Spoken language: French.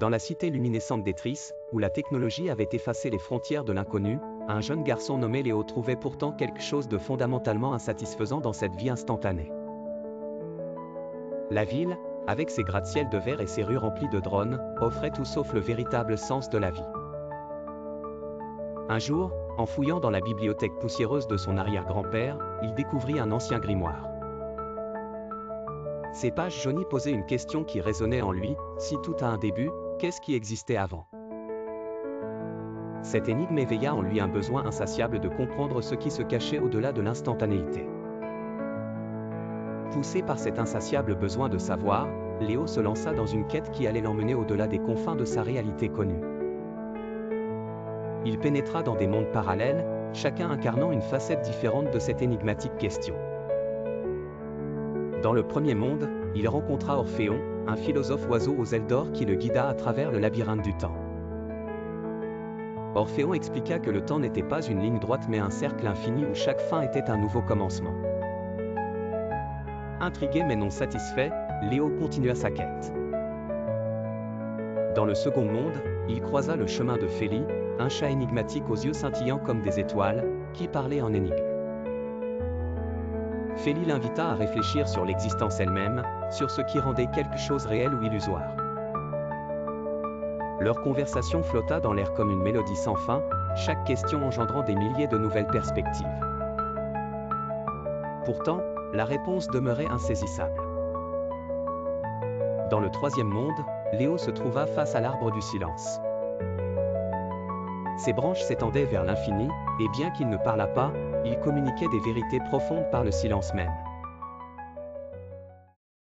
Dans la cité luminescente d'Étris, où la technologie avait effacé les frontières de l'inconnu, un jeune garçon nommé Léo trouvait pourtant quelque chose de fondamentalement insatisfaisant dans cette vie instantanée. La ville, avec ses gratte-ciel de verre et ses rues remplies de drones, offrait tout sauf le véritable sens de la vie. Un jour, en fouillant dans la bibliothèque poussiéreuse de son arrière-grand-père, il découvrit un ancien grimoire. Ces pages jaunies posaient une question qui résonnait en lui: si tout a un début, qu'est-ce qui existait avant? Cette énigme éveilla en lui un besoin insatiable de comprendre ce qui se cachait au-delà de l'instantanéité. Poussé par cet insatiable besoin de savoir, Léo se lança dans une quête qui allait l'emmener au-delà des confins de sa réalité connue. Il pénétra dans des mondes parallèles, chacun incarnant une facette différente de cette énigmatique question. Dans le premier monde, il rencontra Orphéon, un philosophe oiseau aux ailes d'or qui le guida à travers le labyrinthe du temps. Orphéon expliqua que le temps n'était pas une ligne droite mais un cercle infini où chaque fin était un nouveau commencement. Intrigué mais non satisfait, Léo continua sa quête. Dans le second monde, il croisa le chemin de Félie, un chat énigmatique aux yeux scintillants comme des étoiles, qui parlait en énigme. Félie l'invita à réfléchir sur l'existence elle-même, sur ce qui rendait quelque chose réel ou illusoire. Leur conversation flotta dans l'air comme une mélodie sans fin, chaque question engendrant des milliers de nouvelles perspectives. Pourtant, la réponse demeurait insaisissable. Dans le troisième monde, Léo se trouva face à l'arbre du silence. Ses branches s'étendaient vers l'infini, et bien qu'il ne parlât pas, il communiquait des vérités profondes par le silence même.